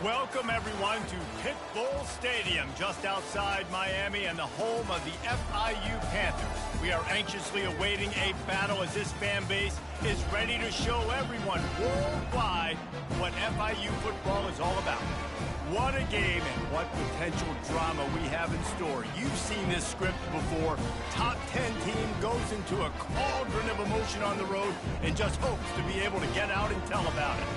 Welcome, everyone, to Pit Bull Stadium, just outside Miami and the home of the FIU Panthers. We are anxiously awaiting a battle as this fan base is ready to show everyone worldwide what FIU football is all about. What a game and what potential drama we have in store. You've seen this script before. Top 10 team goes into a cauldron of emotion on the road and just hopes to be able to get out and tell about it.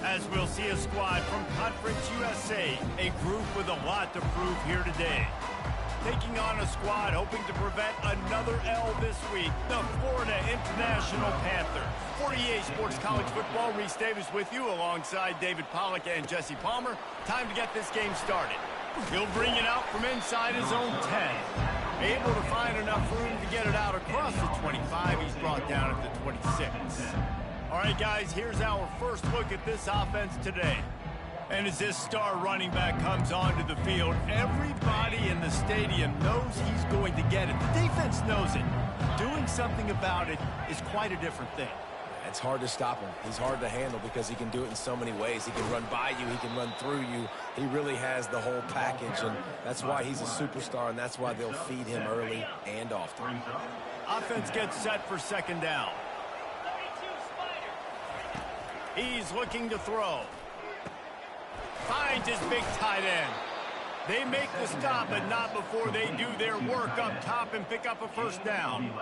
As we'll see a squad from Conference USA, a group with a lot to prove here today. Taking on a squad hoping to prevent another L this week, the Florida International Panthers. For EA Sports College Football, Reese Davis with you alongside David Pollack and Jesse Palmer. Time to get this game started. He'll bring it out from inside his own 10. Able to find enough room to get it out across the 25. He's brought down at the 26. All right, guys, here's our first look at this offense today. And as this star running back comes onto the field, everybody in the stadium knows he's going to get it. The defense knows it. Doing something about it is quite a different thing. It's hard to stop him. He's hard to handle because he can do it in so many ways. He can run by you. He can run through you. He really has the whole package, and that's why he's a superstar, and that's why they'll feed him early and often. Offense gets set for second down. He's looking to throw. Finds his big tight end. They make the stop, but not before they do their work up top and pick up a first down.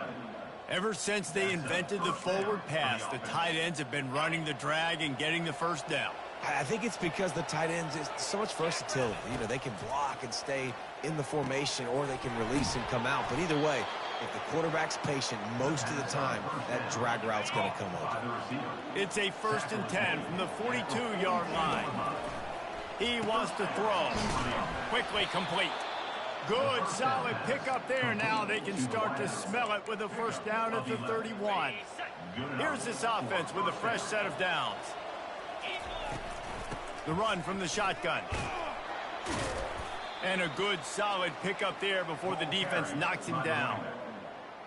Ever since they invented the forward pass, the tight ends have been running the drag and getting the first down. I think it's because the tight ends is so much versatility. You know, they can block and stay in the formation, or they can release and come out. But either way, if the quarterback's patient most of the time, that drag route's going to come open. It's a 1st and 10 from the 42-yard line. He wants to throw. Quickly complete. Good, solid pickup there. Now they can start to smell it with a first down at the 31. Here's this offense with a fresh set of downs. The run from the shotgun. And a good, solid pickup there before the defense knocks him down.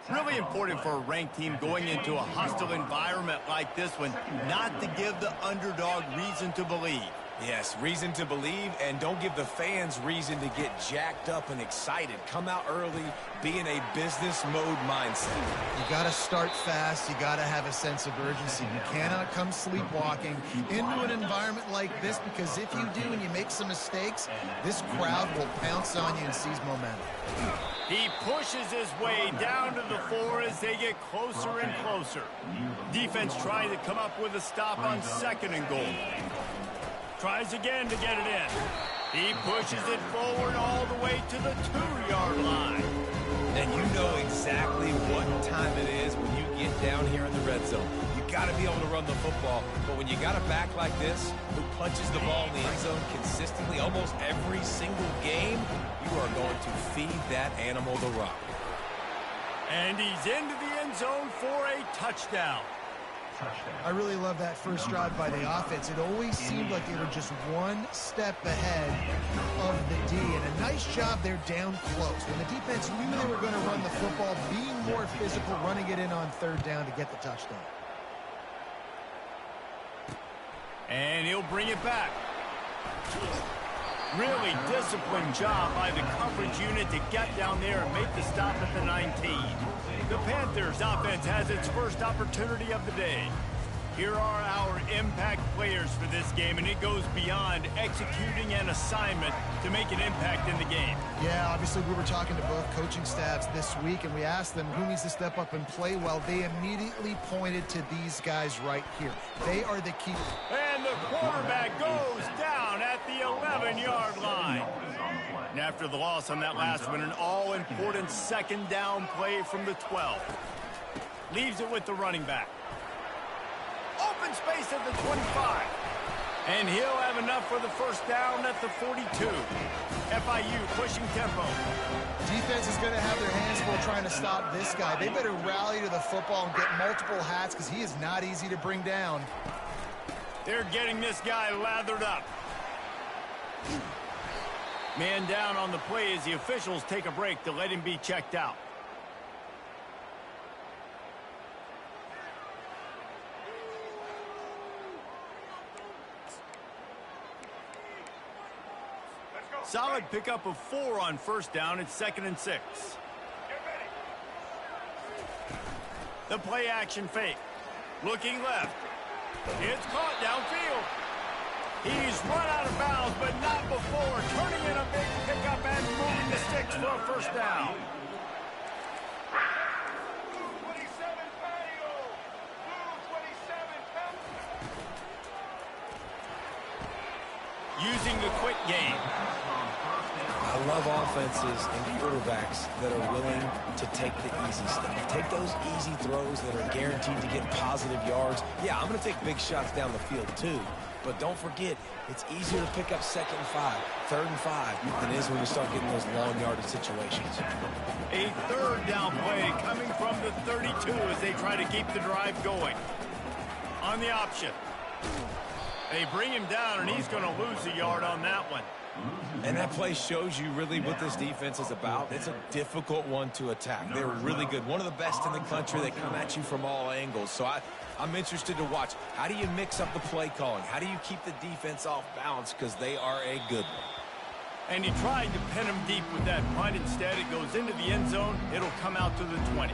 Really important for a ranked team going into a hostile environment like this one, not to give the underdog reason to believe. Yes, reason to believe, and don't give the fans reason to get jacked up and excited. Come out early, be in a business mode mindset. You got to start fast. You got to have a sense of urgency. You cannot come sleepwalking into an environment like this, because if you do and you make some mistakes, this crowd will pounce on you and seize momentum. He pushes his way down to the 4 as they get closer and closer. Defense trying to come up with a stop on 2nd and goal. Tries again to get it in. He pushes it forward all the way to the 2-yard line. And you know exactly what time it is when you get down here in the red zone. You got to be able to run the football, but when you got a back like this who punches the ball in the end zone consistently almost every single game, you are going to feed that animal the rock. And he's into the end zone for a touchdown. I really love that first drive by the offense. It always seemed like they were just one step ahead of the D, and a nice job there down close. When the defense knew they were going to run the football, being more physical, running it in on 3rd down to get the touchdown. And he'll bring it back. Really disciplined job by the coverage unit to get down there and make the stop at the 19. The Panthers offense has its first opportunity of the day. Here are our impact players for this game, and it goes beyond executing an assignment to make an impact in the game. Yeah, obviously we were talking to both coaching staffs this week, and we asked them who needs to step up and play well. They immediately pointed to these guys right here. They are the key. And the quarterback goes down at the 11-yard line. And after the loss on that last one, an all-important 2nd down play from the 12. Leaves it with the running back. Open space at the 25. And he'll have enough for the first down at the 42. FIU pushing tempo. Defense is going to have their hands full trying to stop this guy. They better rally to the football and get multiple hats, because he is not easy to bring down. They're getting this guy lathered up. Man down on the play as the officials take a break to let him be checked out. Solid pickup of 4 on first down. It's 2nd and 6. The play action fake. Looking left. It's caught downfield. He's run out of bounds, but not before turning in a big pickup and moving the sticks for a first down. Using the quick game. I love offenses and quarterbacks that are willing to take the easy stuff. Take those easy throws that are guaranteed to get positive yards. Yeah, I'm going to take big shots down the field too. But don't forget, it's easier to pick up 2nd and 5, 3rd and 5 than it is when you start getting those long yardage situations. A 3rd down play coming from the 32 as they try to keep the drive going. On the option. They bring him down, and he's going to lose a yard on that one. And that play shows you really what this defense is about. It's a difficult one to attack. They're really good. One of the best in the country. They come at you from all angles. So I'm interested to watch. How do you mix up the play calling? How do you keep the defense off balance? Because they are a good one. And he tried to pin him deep with that punt. Instead, it goes into the end zone. It'll come out to the 20.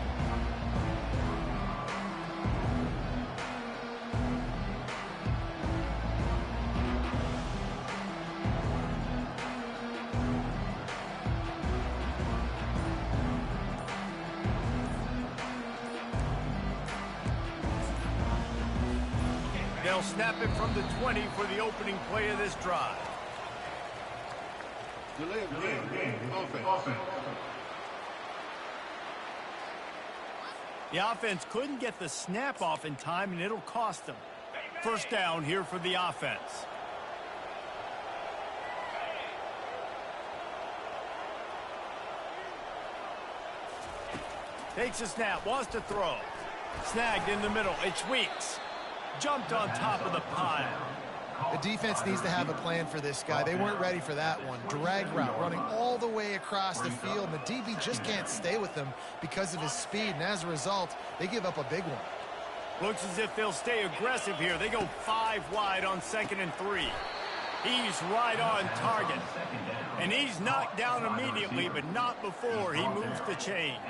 They'll snap it from the 20 for the opening play of this drive. The offense couldn't get the snap off in time, and it'll cost them. First down here for the offense. Takes a snap, wants to throw. Snagged in the middle, it's Weeks. Jumped on top of the pile. The defense needs to have a plan for this guy. They weren't ready for that one. Drag route running all the way across the field, and the DB just can't stay with him because of his speed, and as a result, they give up a big one. Looks as if they'll stay aggressive here. They go 5 wide on 2nd and 3. He's right on target. And he's knocked down immediately, but not before he moves the chains.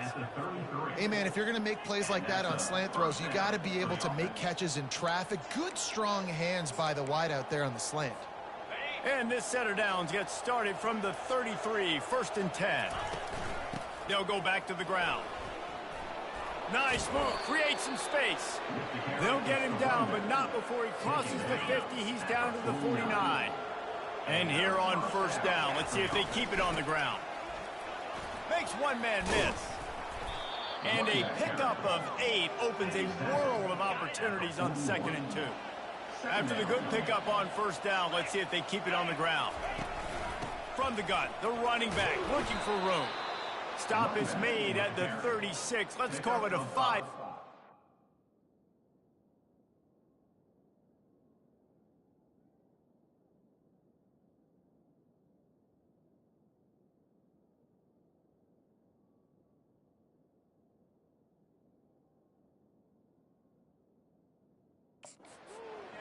Hey, man, if you're going to make plays like that on slant throws, you got to be able to make catches in traffic. Good, strong hands by the wide out there on the slant. And this set of downs gets started from the 33, 1st and 10. They'll go back to the ground. Nice move, create some space. They'll get him down, but not before he crosses the 50. He's down to the 49. And here on first down, let's see if they keep it on the ground. Makes one man miss. And a pickup of 8 opens a world of opportunities on 2nd and 2. After the good pickup on first down, let's see if they keep it on the ground. From the gun, the running back looking for room. Stop is made at the 36. Let's call it a 5.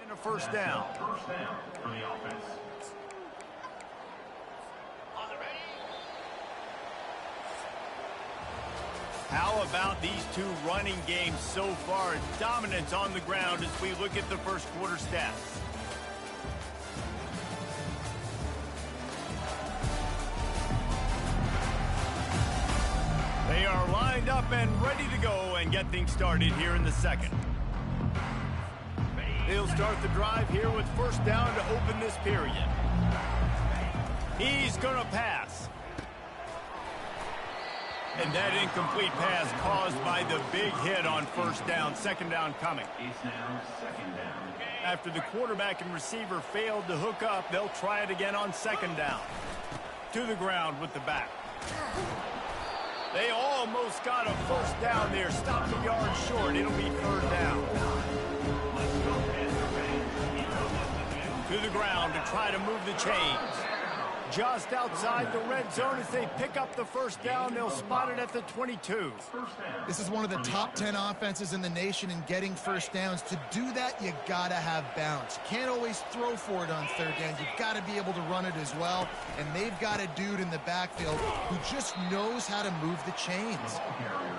And a first down. First down for the offense. How about these two running games so far? Dominance on the ground as we look at the first quarter stats. They are lined up and ready to go and get things started here in the second. They'll start the drive here with first down to open this period. He's going to pass. And that incomplete pass caused by the big hit on first down. Second down coming. It's now second down. After the quarterback and receiver failed to hook up, they'll try it again on second down. To the ground with the back. They almost got a first down there. Stopped a yard short. It'll be third down. To the ground to try to move the chains. just outside the red zone as they pick up the first down. They'll spot it at the 22. This is one of the top 10 offenses in the nation in getting first downs. To do that, you got to have bounce. You can't always throw for it on third down. You've got to be able to run it as well. And they've got a dude in the backfield who just knows how to move the chains.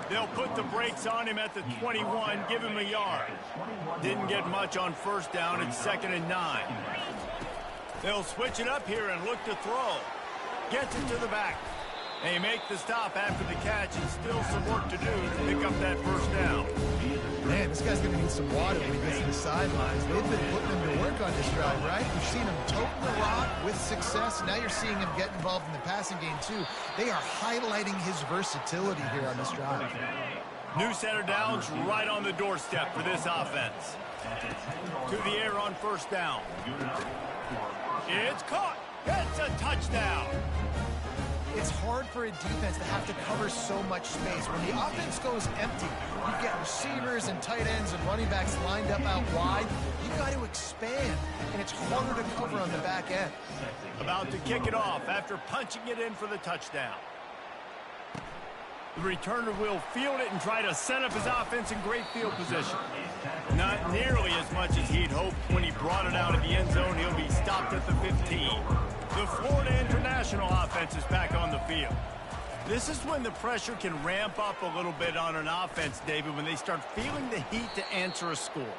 They'll put the brakes on him at the 21, give him a yard. Didn't get much on first down. It's 2nd and 9. They'll switch it up here and look to throw. Gets it to the back. They make the stop after the catch, and still some work to do to pick up that first down. Man, this guy's going to need some water when he gets to the sidelines. They've been putting him to work on this drive, right? You've seen him toting the rock with success. Now you're seeing him get involved in the passing game, too. They are highlighting his versatility here on this drive. New set of downs right on the doorstep for this offense. To the air on first down. It's caught. It's a touchdown. It's hard for a defense to have to cover so much space. When the offense goes empty, you get receivers and tight ends and running backs lined up out wide. You got to expand, and it's harder to cover on the back end. About to kick it off after punching it in for the touchdown. The returner will field it and try to set up his offense in great field position. Not nearly as much as he'd hoped when he brought it out of the end zone. He'll be stopped at the 15. The Florida International offense is back on the field. This is when the pressure can ramp up a little bit on an offense, David, when they start feeling the heat to answer a score.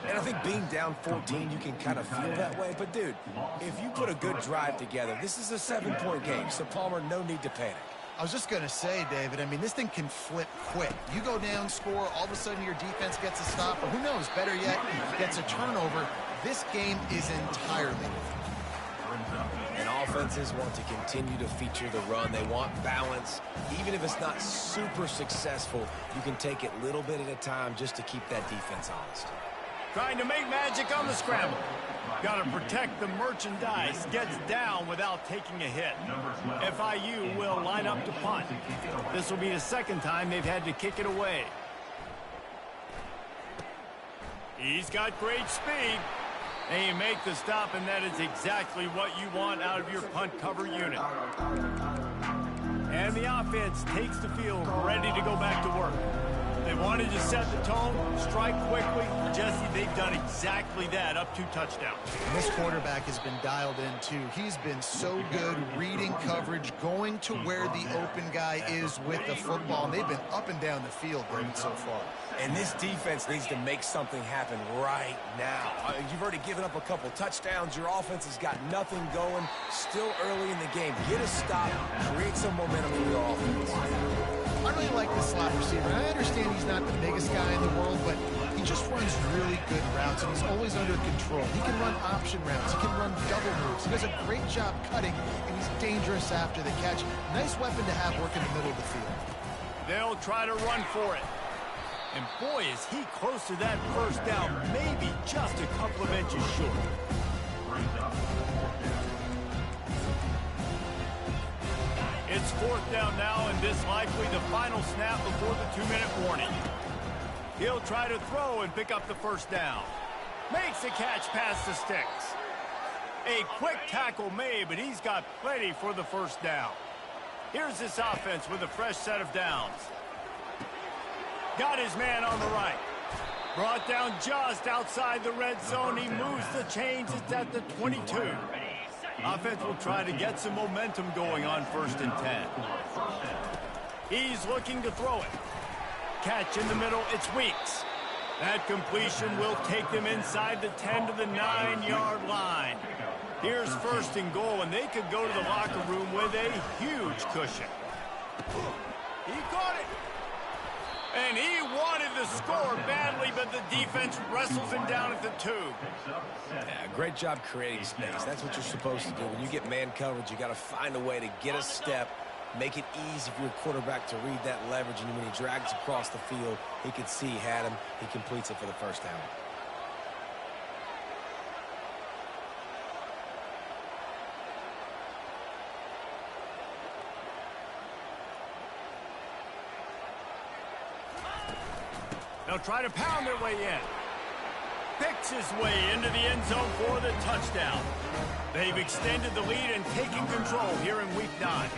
And I think being down 14, you can kind of feel that way. But, dude, if you put a good drive together, this is a 7-point game. So, Palmer, no need to panic. I was just going to say, David, I mean, this thing can flip quick. You go down, score, all of a sudden your defense gets a stop, or who knows, better yet, gets a turnover. This game is entirely different. And offenses want to continue to feature the run. They want balance. Even if it's not super successful, you can take it little bit at a time just to keep that defense honest. Trying to make magic on the scramble. Got to protect the merchandise. Gets down without taking a hit. FIU will line up to punt. This will be the second time they've had to kick it away. He's got great speed. And you make the stop, and that is exactly what you want out of your punt cover unit. And the offense takes the field, ready to go back to work. They wanted to set the tone, strike quickly. Jesse, they've done exactly that, up 2 touchdowns. And this quarterback has been dialed in, too. He's been so good reading coverage, going to where the open guy is with the football. And they've been up and down the field, David, so far. And this defense needs to make something happen right now. You've already given up a couple touchdowns. Your offense has got nothing going. Still early in the game. Get a stop. Create some momentum in your offense. I really like this slot receiver. I understand he's not the biggest guy in the world, but he just runs really good routes, and he's always under control. He can run option routes. He can run double moves. He does a great job cutting, and he's dangerous after the catch. Nice weapon to have working in the middle of the field. They'll try to run for it. And boy, is he close to that first down, maybe just a couple of inches short. It's 4th down now, and this likely the final snap before the 2-minute warning. He'll try to throw and pick up the first down. Makes a catch past the sticks. A quick tackle made, but he's got plenty for the first down. Here's this offense with a fresh set of downs. Got his man on the right. Brought down just outside the red zone. He moves the chains. It's at the 22. Offense will try to get some momentum going on 1st and 10. He's looking to throw it. Catch in the middle. It's Weeks. That completion will take them inside the 10 to the 9-yard line. Here's 1st and goal, and they could go to the locker room with a huge cushion. He caught it. And he wanted the score badly, but the defense wrestles him down at the 2. Yeah, great job creating space. That's what you're supposed to do. When you get man coverage, you got to find a way to get a step, make it easy for your quarterback to read that leverage, and when he drags across the field, he can see he had him. He completes it for the first down. They'll try to pound their way in. picks his way into the end zone for the touchdown. They've extended the lead and taken control here in Week 9.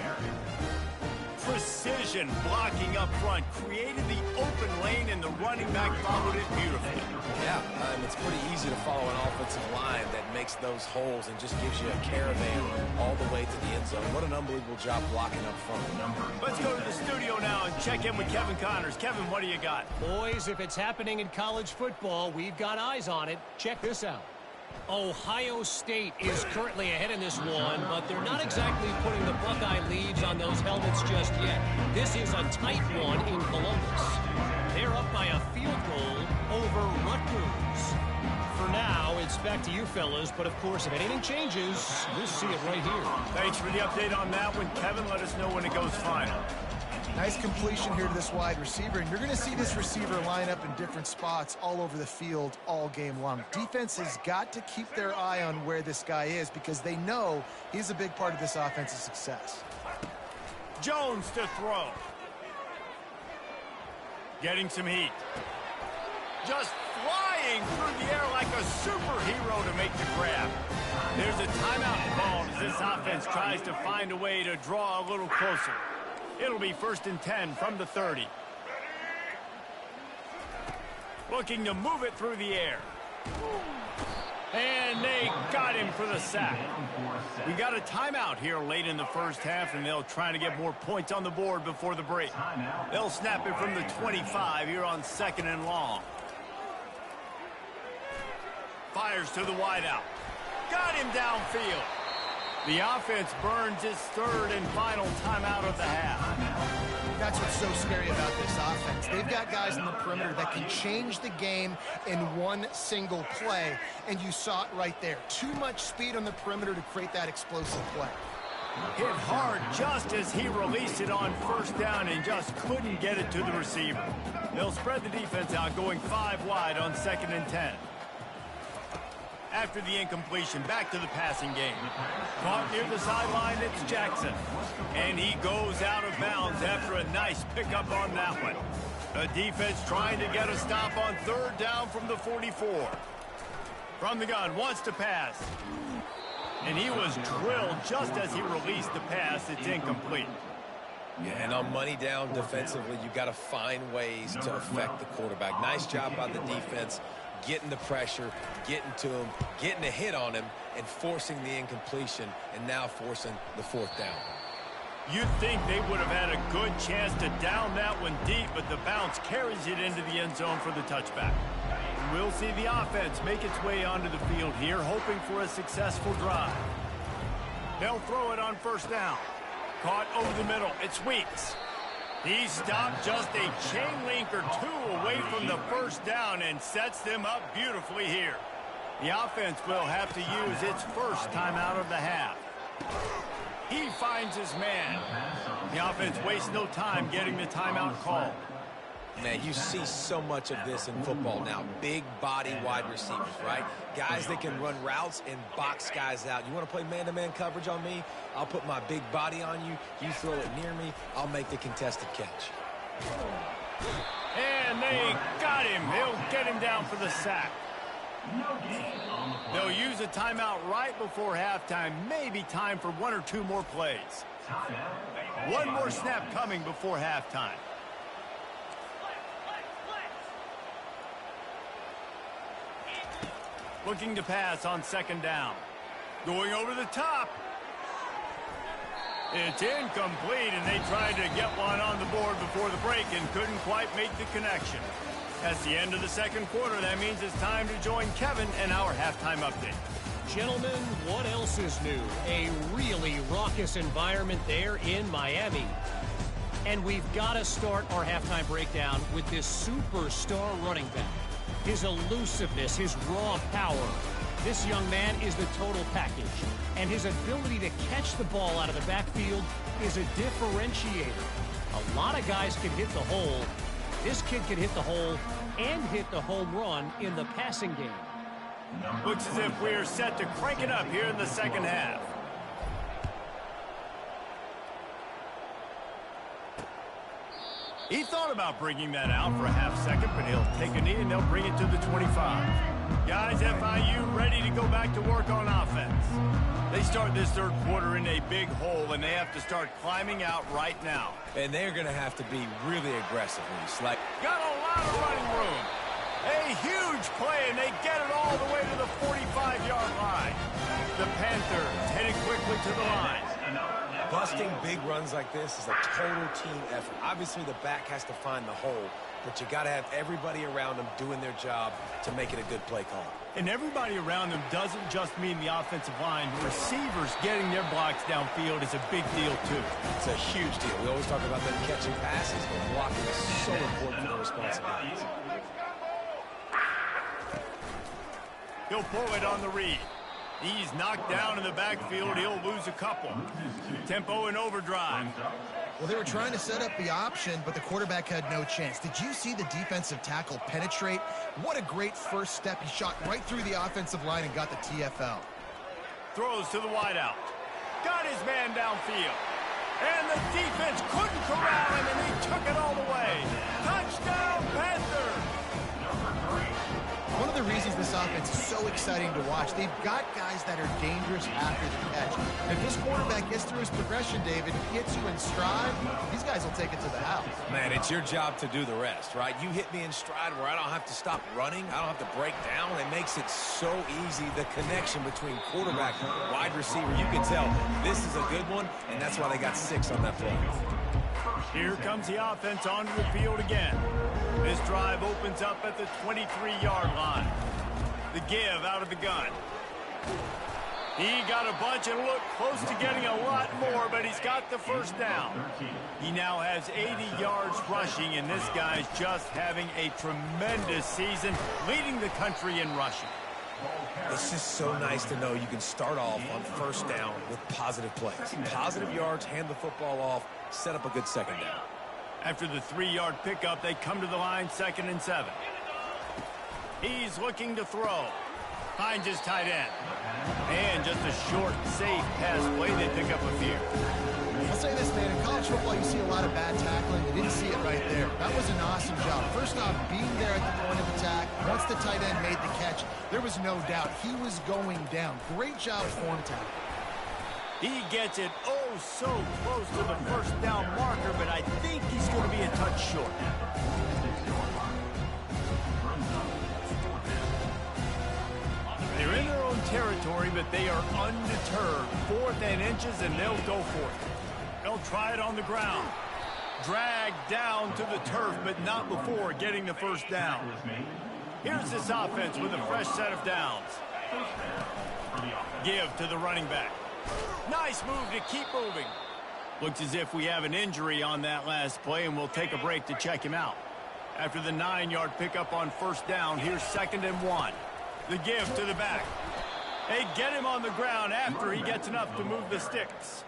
Precision blocking up front created the open lane, and the running back followed it beautifully. Yeah, it's pretty easy to follow an offensive line that makes those holes and just gives you a caravan all the way to the end zone. What an unbelievable job blocking up front. Let's go to the studio now and check in with Kevin Connors. Kevin, what do you got? Boys, if it's happening in college football, we've got eyes on it. Check this out. Ohio State is currently ahead in this one, but they're not exactly putting the Buckeye leads on those helmets just yet. This is a tight one in Columbus. They're up by a field goal over Rutgers. For now, it's back to you fellas, but of course, if anything changes, we'll see it right here. Thanks for the update on that one, Kevin. Let us know when it goes final. Nice completion here to this wide receiver, and you're going to see this receiver line up in different spots all over the field all game long. Defense has got to keep their eye on where this guy is because they know he's a big part of this offense's success. Jones to throw. Getting some heat. Just flying through the air like a superhero to make the grab. There's a timeout called as this offense tries to find a way to draw a little closer. It'll be 1st and 10 from the 30. Looking to move it through the air. And they got him for the sack. We got a timeout here late in the first half, and they'll try to get more points on the board before the break. They'll snap it from the 25 here on 2nd and long. Fires to the wideout. Got him downfield. The offense burns its 3rd and final timeout of the half. That's what's so scary about this offense. They've got guys in the perimeter that can change the game in one single play, and you saw it right there. Too much speed on the perimeter to create that explosive play. Hit hard just as he released it on 1st down and just couldn't get it to the receiver. They'll spread the defense out, going 5 wide on 2nd and 10. After the incompletion, back to the passing game. Caught near the sideline, it's Jackson. And he goes out of bounds after a nice pickup on that one. The defense trying to get a stop on 3rd down from the 44. From the gun, wants to pass. And he was drilled just as he released the pass. It's incomplete. Yeah, and on money down defensively, you've got to find ways to affect the quarterback. Nice job by the defense. Getting the pressure, getting to him, getting a hit on him, and forcing the incompletion, and now forcing the 4th down. You'd think they would have had a good chance to down that one deep, but the bounce carries it into the end zone for the touchback. We'll see the offense make its way onto the field here, hoping for a successful drive. They'll throw it on 1st down. Caught over the middle. It's Weeks. He stopped just a chain link or 2 away from the 1st down and sets them up beautifully here. The offense will have to use its 1st timeout of the half. He finds his man. The offense wastes no time getting the timeout called. Man, you see so much of this in football now. Big body wide receivers, right? Guys that can run routes and box guys out. You want to play man-to-man coverage on me? I'll put my big body on you. You throw it near me, I'll make the contested catch. And they got him. They'll get him down for the sack. They'll use a timeout right before halftime. Maybe time for 1 or 2 more plays. One more snap coming before halftime. Looking to pass on 2nd down. Going over the top. It's incomplete, and they tried to get one on the board before the break and couldn't quite make the connection. That's the end of the 2nd quarter. That means it's time to join Kevin and our halftime update. Gentlemen, what else is new? A really raucous environment there in Miami. And we've got to start our halftime breakdown with this superstar running back. His elusiveness, his raw power. This young man is the total package. And his ability to catch the ball out of the backfield is a differentiator. A lot of guys can hit the hole. This kid can hit the hole and hit the home run in the passing game. Looks as if we're set to crank it up here in the 2nd half. He thought about bringing that out for a half second, but he'll take a knee and they'll bring it to the 25. Guys, FIU ready to go back to work on offense. They start this third quarter in a big hole, and they have to start climbing out right now. And they're going to have to be really aggressive, Reese. Like, got a lot of running room. A huge play, and they get it all the way to the 45-yard line. The Panthers headed quickly to the line. busting big runs like this is a total team effort. Obviously, the back has to find the hole, but you got to have everybody around them doing their job to make it a good play call. And everybody around them doesn't just mean the offensive line. Receivers getting their blocks downfield is a big deal, too. It's a huge deal. We always talk about them catching passes, but blocking is so important for their responsibilities. He'll pull it on the read. He's knocked down in the backfield. He'll lose a couple. Tempo and overdrive. Well, they were trying to set up the option, but the quarterback had no chance. Did you see the defensive tackle penetrate? What a great first step. He shot right through the offensive line and got the TFL. Throws to the wideout. Got his man downfield. And the defense couldn't corral him, and he took it all the way. Touchdown, Panthers! One of the reasons this offense is so exciting to watch, they've got guys that are dangerous after the catch. If this quarterback gets through his progression, David, hits you in stride, these guys will take it to the house. Man, it's your job to do the rest, right? You hit me in stride where I don't have to stop running. I don't have to break down. It makes it so easy, the connection between quarterback and wide receiver. You can tell this is a good one, and that's why they got 6 on that play. Here comes the offense onto the field again. This drive opens up at the 23-yard line. The give out of the gun. He got a bunch and looked close to getting a lot more, but he's got the first down. He now has 80 yards rushing, and this guy's just having a tremendous season, leading the country in rushing. It's just so nice to know you can start off on first down with positive plays. Positive yards, hand the football off, set up a good second down. After the 3-yard pickup, they come to the line 2nd and 7. He's looking to throw. Finds his tight end. And just a short, safe pass play. They pick up a few. I'll say this, man. In college football, you see a lot of bad tackling. You didn't see it right there. That was an awesome job. First off, being there at the point of attack. Once the tight end made the catch, there was no doubt he was going down. Great job form tackle. He gets it so close to the first down marker, but I think he's going to be a touch short. They're in their own territory, but they are undeterred. 4th and inches, and they'll go for it. They'll try it on the ground. Dragged down to the turf, but not before getting the first down. Here's this offense with a fresh set of downs. Give to the running back. Nice move to keep moving. Looks as if we have an injury on that last play, and we'll take a break to check him out. After the 9-yard pickup on first down, here's 2nd and 1. The give to the back. They get him on the ground after he gets enough to move the sticks.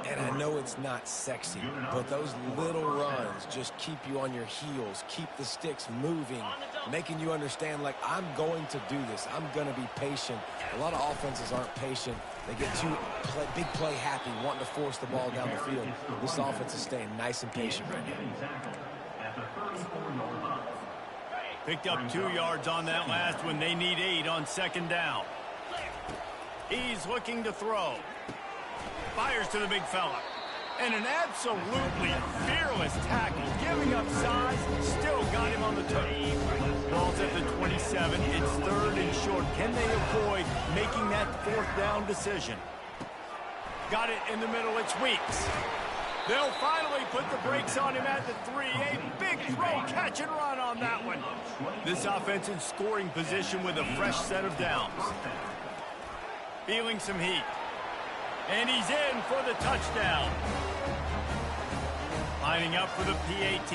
And I know it's not sexy, but those little runs just keep you on your heels, keep the sticks moving, making you understand, like, I'm going to do this. I'm going to be patient. A lot of offenses aren't patient. They get too big play happy, wanting to force the ball down the field. This offense is staying nice and patient right now. Picked up 2 yards on that last one. They need 8 on 2nd down. He's looking to throw. Fires to the big fella. And an absolutely fearless tackle. Giving up size, still got him on the turf. Ball's at the 27. It's 3rd and short. Can they avoid making that 4th down decision? Got it in the middle. It's Weeks. They'll finally put the brakes on him at the 3. A big throw, catch and run on that one. This offense in scoring position with a fresh set of downs. Feeling some heat. And he's in for the touchdown. Lining up for the PAT.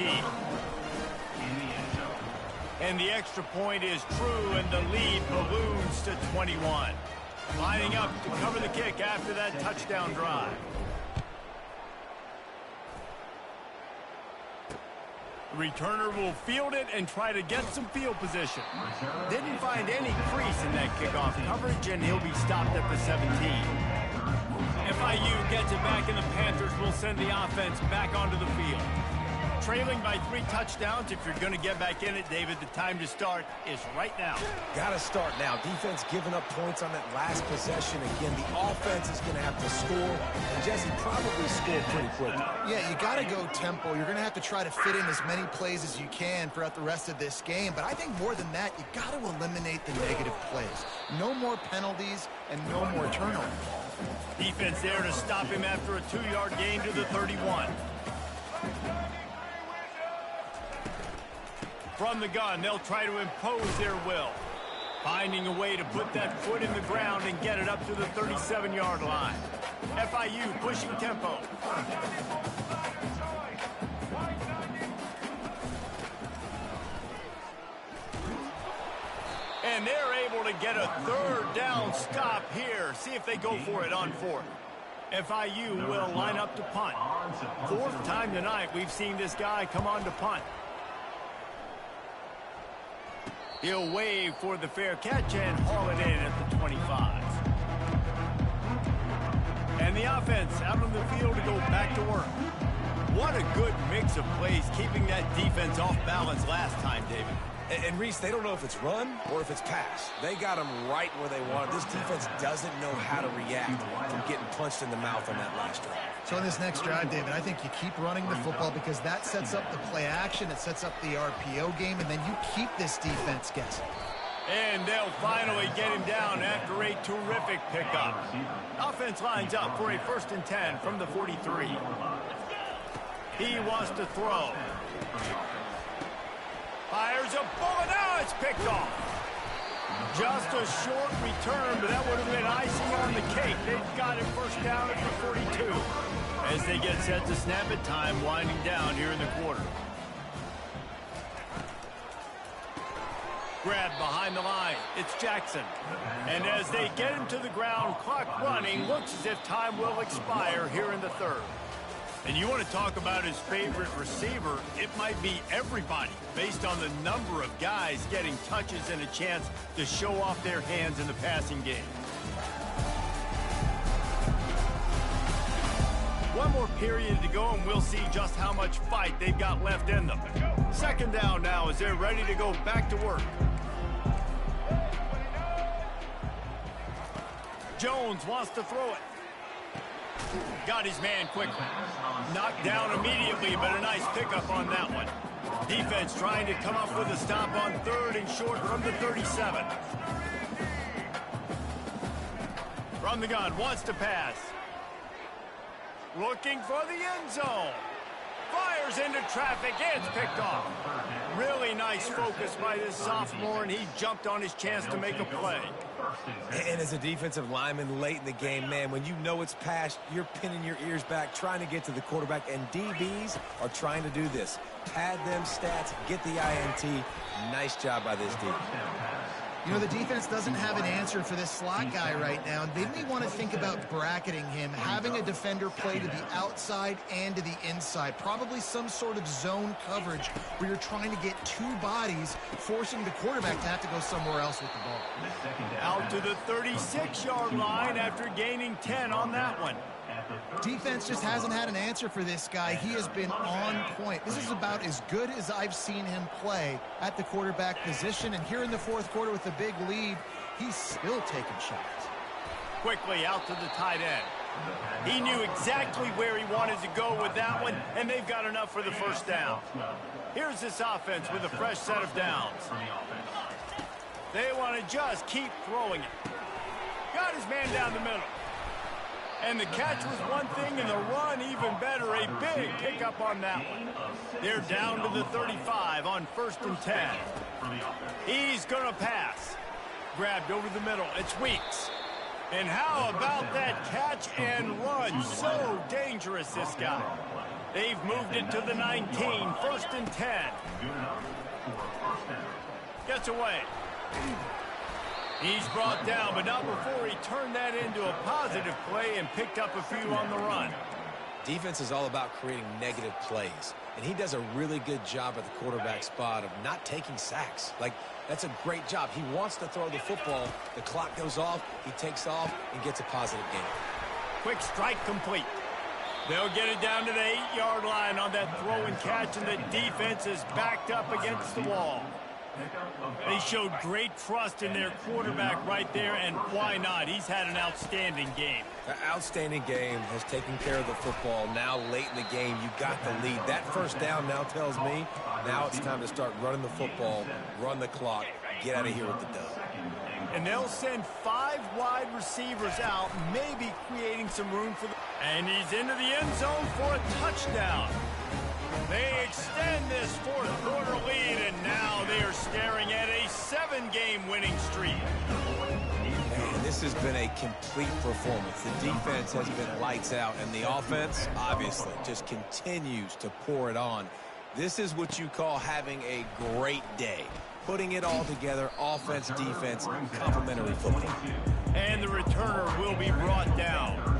And the extra point is true, and the lead balloons to 21. Lining up to cover the kick after that touchdown drive. The returner will field it and try to get some field position. Didn't find any crease in that kickoff coverage, and he'll be stopped at the 17. FIU gets it back, and the Panthers will send the offense back onto the field. trailing by 3 touchdowns. If you're going to get back in it, David, the time to start is right now. Got to start now. Defense giving up points on that last possession. Again, the offense is going to have to score, and Jesse probably score pretty quickly. Yeah, you got to go tempo. You're going to have to try to fit in as many plays as you can throughout the rest of this game. But I think more than that, you got to eliminate the negative plays. No more penalties and no more turnovers. Defense there to stop him after a 2-yard gain to the 31. From the gun, they'll try to impose their will. Finding a way to put that foot in the ground and get it up to the 37-yard line. FIU pushing tempo. And they're able to get a 3rd down stop here. See if they go for it on 4th. FIU will line up to punt. 4th time tonight we've seen this guy come on to punt. He'll wave for the fair catch and haul it in at the 25. And the offense out on the field to go back to work. What a good mix of plays, keeping that defense off balance last time, David. And Reese, they don't know if it's run or if it's pass. They got them right where they want it. This defense doesn't know how to react from getting punched in the mouth on that last drive. So in this next drive, David, I think you keep running the football because that sets up the play action, it sets up the RPO game, and then you keep this defense guessing. And they'll finally get him down after a terrific pickup. Offense lines up for a 1st and 10 from the 43. He wants to throw. Fires a bullet. Now it's picked off. Just a short return, but that would have been icing on the cake. They've got it 1st down at the 42. As they get set to snap it, time winding down here in the quarter. Grabbed behind the line. It's Jackson. And as they get him to the ground, clock running, looks as if time will expire here in the 3rd. And you want to talk about his favorite receiver, it might be everybody, based on the number of guys getting touches and a chance to show off their hands in the passing game. One more period to go, and we'll see just how much fight they've got left in them. 2nd down now as they're ready to go back to work. Jones wants to throw it. Got his man quickly. Knocked down immediately, but a nice pickup on that one. Defense trying to come up with a stop on 3rd and short from the 37. From the gun, wants to pass. Looking for the end zone. Fires into traffic. It's picked off. Really nice focus by this sophomore, and he jumped on his chance to make a play. And as a defensive lineman late in the game, man, when you know it's past, you're pinning your ears back, trying to get to the quarterback, and DBs are trying to do this. Pad them stats, get the INT. Nice job by this defense. You know, the defense doesn't have an answer for this slot guy right now. They may want to think about bracketing him, having a defender play to the outside and to the inside. Probably some sort of zone coverage where you're trying to get 2 bodies, forcing the quarterback to have to go somewhere else with the ball. Out to the 36-yard line after gaining 10 on that one. Defense just hasn't had an answer for this guy. He has been on point. This is about as good as I've seen him play at the quarterback position. And here in the 4th quarter with a big lead, he's still taking shots. Quickly out to the tight end. He knew exactly where he wanted to go with that one, and they've got enough for the 1st down. Here's this offense with a fresh set of downs. They want to just keep throwing it. Got his man down the middle. And the catch was one thing, and the run even better. A big pickup on that one. They're down to the 35 on 1st and 10. He's going to pass. Grabbed over the middle. It's Weeks. And how about that catch and run? So dangerous, this guy. They've moved it to the 19. 1st and 10. Gets away. He's brought down, but not before he turned that into a positive play and picked up a few on the run. Defense is all about creating negative plays, and he does a really good job at the quarterback spot of not taking sacks. Like, that's a great job. He wants to throw the football. The clock goes off, he takes off, and gets a positive gain. Quick strike complete. They'll get it down to the 8-yard line on that throw and catch, and the defense is backed up against the wall. They showed great trust in their quarterback right there, and why not? He's had an outstanding game. An outstanding game, has taken care of the football. Now late in the game, you got the lead. That first down now tells me now it's time to start running the football, run the clock, get out of here with the dub. And they'll send 5 wide receivers out, maybe creating some room for the... And he's into the end zone for a touchdown. They extend this fourth quarter lead, and now they are staring at a 7-game winning streak. Man, this has been a complete performance. The defense has been lights out, and the offense, obviously, just continues to pour it on. This is what you call having a great day. Putting it all together, offense, defense, complementary football. And the returner will be brought down.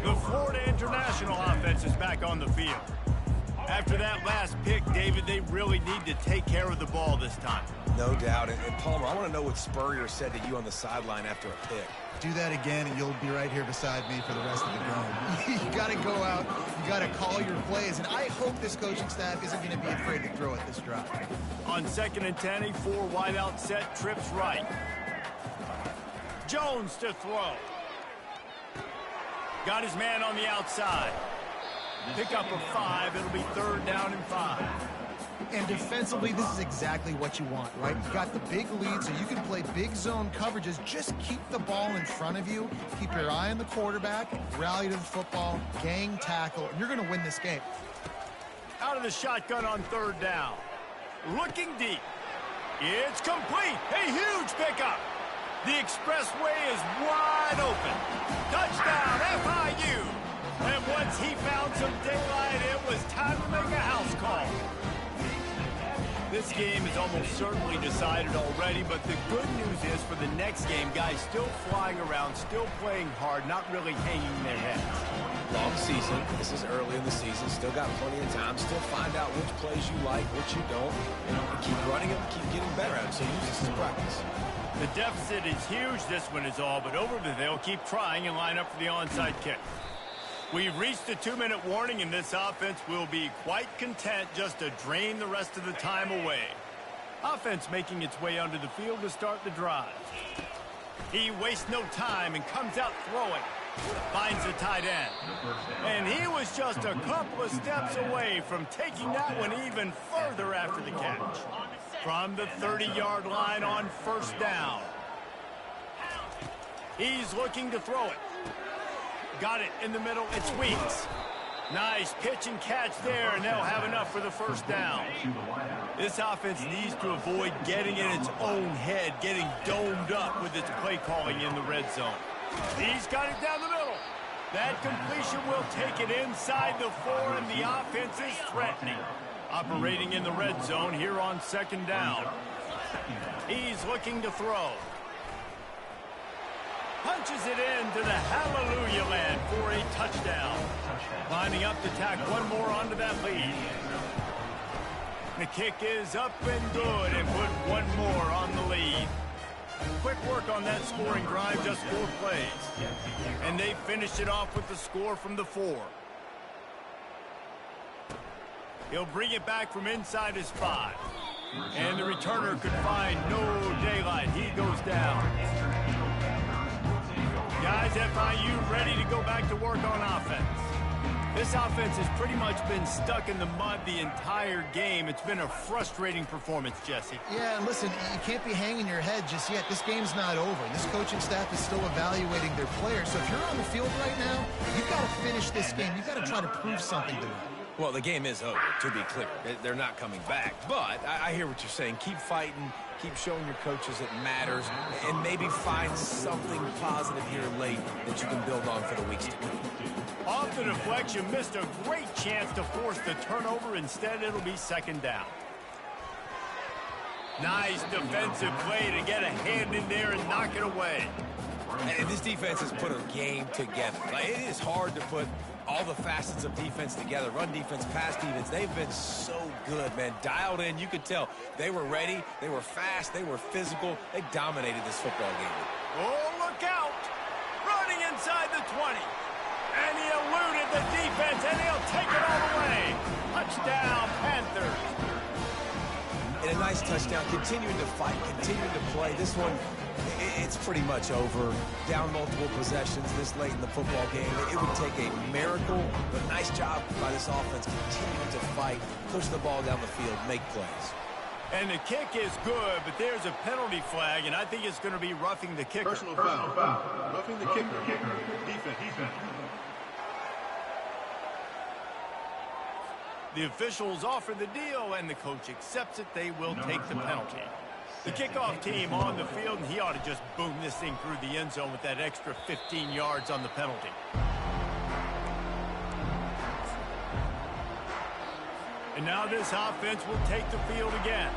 The Florida International offense is back on the field. After that last pick, David, they really need to take care of the ball this time. No doubt. And Palmer, I want to know what Spurrier said to you on the sideline after a pick. Do that again, and you'll be right here beside me for the rest of the game. You got to go out. You got to call your plays. And I hope this coaching staff isn't going to be afraid to throw it this drive. On 2nd and 10, a 4-wideout set, trips right. Jones to throw. Got his man on the outside. Pick up a 5. It'll be 3rd down and 5. And defensively, this is exactly what you want, right? You got the big lead, so you can play big zone coverages. Just keep the ball in front of you. Keep your eye on the quarterback. Rally to the football. Gang tackle. And you're going to win this game. Out of the shotgun on 3rd down. Looking deep. It's complete. A huge pickup. The expressway is wide open. Touchdown, FIU. And once he found some daylight, it was time to make a house call. This game is almost certainly decided already, but the good news is for the next game, guys still flying around, still playing hard, not really hanging their heads. Long season. This is early in the season. Still got plenty of time. Still find out which plays you like, which you don't. And keep running them, keep getting better at it. So use this as practice. The deficit is huge, this one is all, but over there, they'll keep trying and line up for the onside kick. We've reached the 2-minute warning, and this offense will be quite content just to drain the rest of the time away. Offense making its way onto the field to start the drive. He wastes no time and comes out throwing. Finds the tight end. And he was just a couple of steps away from taking that one even further after the catch. From the 30-yard line on 1st down. He's looking to throw it. Got it in the middle. It's Weeks. Nice pitch and catch there, and they'll have enough for the 1st down. This offense needs to avoid getting in its own head, getting domed up with its play calling in the red zone. He's got it down the middle. That completion will take it inside the 4, and the offense is threatening. Operating in the red zone here on 2nd down. He's looking to throw. Punches it into the hallelujah land for a touchdown. Lining up to tack one more onto that lead. The kick is up and good, and put one more on the lead. Quick work on that scoring drive, just 4 plays. And they finished it off with the score from the 4. He'll bring it back from inside his 5. And the returner could find no daylight. He goes down. Guys, FIU ready to go back to work on offense. This offense has pretty much been stuck in the mud the entire game. It's been a frustrating performance, Jesse. Yeah, and listen, you can't be hanging your head just yet. This game's not over. This coaching staff is still evaluating their players. So if you're on the field right now, you've got to finish this game. You've got to try to prove something to them. Well, the game is over, to be clear. They're not coming back. But I hear what you're saying. Keep fighting. Keep showing your coaches it matters. And maybe find something positive here late that you can build on for the weeks to come. Off the deflection, missed a great chance to force the turnover. Instead, it'll be 2nd down. Nice defensive play to get a hand in there and knock it away. And this defense has put a game together. Like, it is hard to put all the facets of defense together. Run defense, pass defense. They've been so good, man. Dialed in. You could tell they were ready. They were fast. They were physical. They dominated this football game. Oh, look out. Running inside the 20. And he eluded the defense, and he'll take it all the way. Touchdown, Panthers. And a nice touchdown, continuing to fight, continuing to play. This one, it's pretty much over. Down multiple possessions this late in the football game. It would take a miracle, but nice job by this offense continuing to fight, push the ball down the field, make plays. And the kick is good, but there's a penalty flag, and I think it's going to be roughing the kicker. Personal foul. Roughing the kicker. Defense. The officials offer the deal, and the coach accepts it. They will take the penalty. The kickoff team on the field, and he ought to just boom this thing through the end zone with that extra 15 yards on the penalty. And now this offense will take the field again.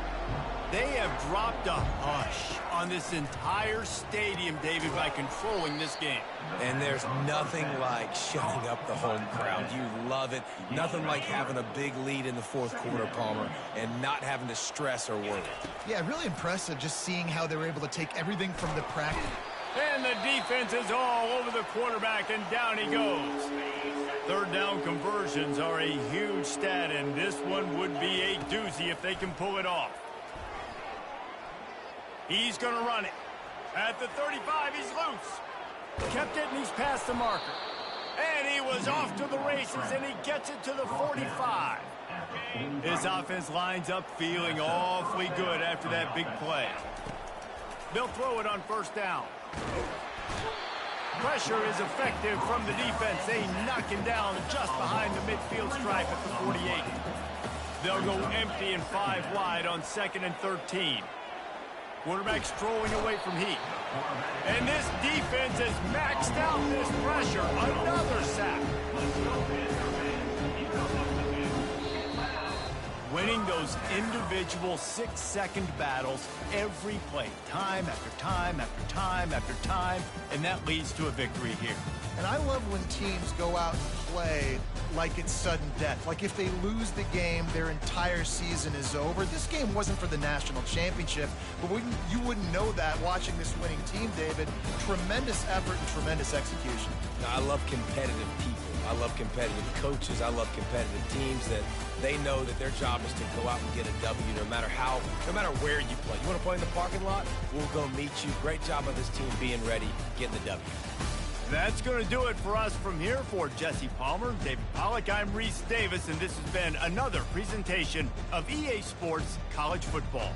They have dropped a hush on this entire stadium, David, by controlling this game. And there's nothing like shutting up the home crowd. You love it. Nothing like having a big lead in the fourth quarter, Palmer, and not having to stress or worry. Yeah, really impressive just seeing how they were able to take everything from the practice. And the defense is all over the quarterback, and down he goes. Third down conversions are a huge stat, and this one would be a doozy if they can pull it off. He's going to run it. At the 35, he's loose. Kept it, and he's past the marker. And he was off to the races, and he gets it to the 45. His offense lines up feeling awfully good after that big play. They'll throw it on first down. Pressure is effective from the defense. They knock him down just behind the midfield stripe at the 48. They'll go empty and 5 wide on 2nd and 13. Quarterback strolling away from heat. And this defense has maxed out this pressure. Another sack. Winning those individual 6-second battles every play, time after time after time after time, and that leads to a victory here. And I love when teams go out and play like it's sudden death. Like if they lose the game, their entire season is over. This game wasn't for the national championship, but you wouldn't know that watching this winning team, David. Tremendous effort and tremendous execution. I love competitive people. I love competitive coaches. I love competitive teams that they know that their job is to go out and get a W no matter where you play. You want to play in the parking lot? We'll go meet you. Great job of this team being ready, getting the W. That's going to do it for us from here. For Jesse Palmer, David Pollack, I'm Reese Davis, and this has been another presentation of EA Sports College Football.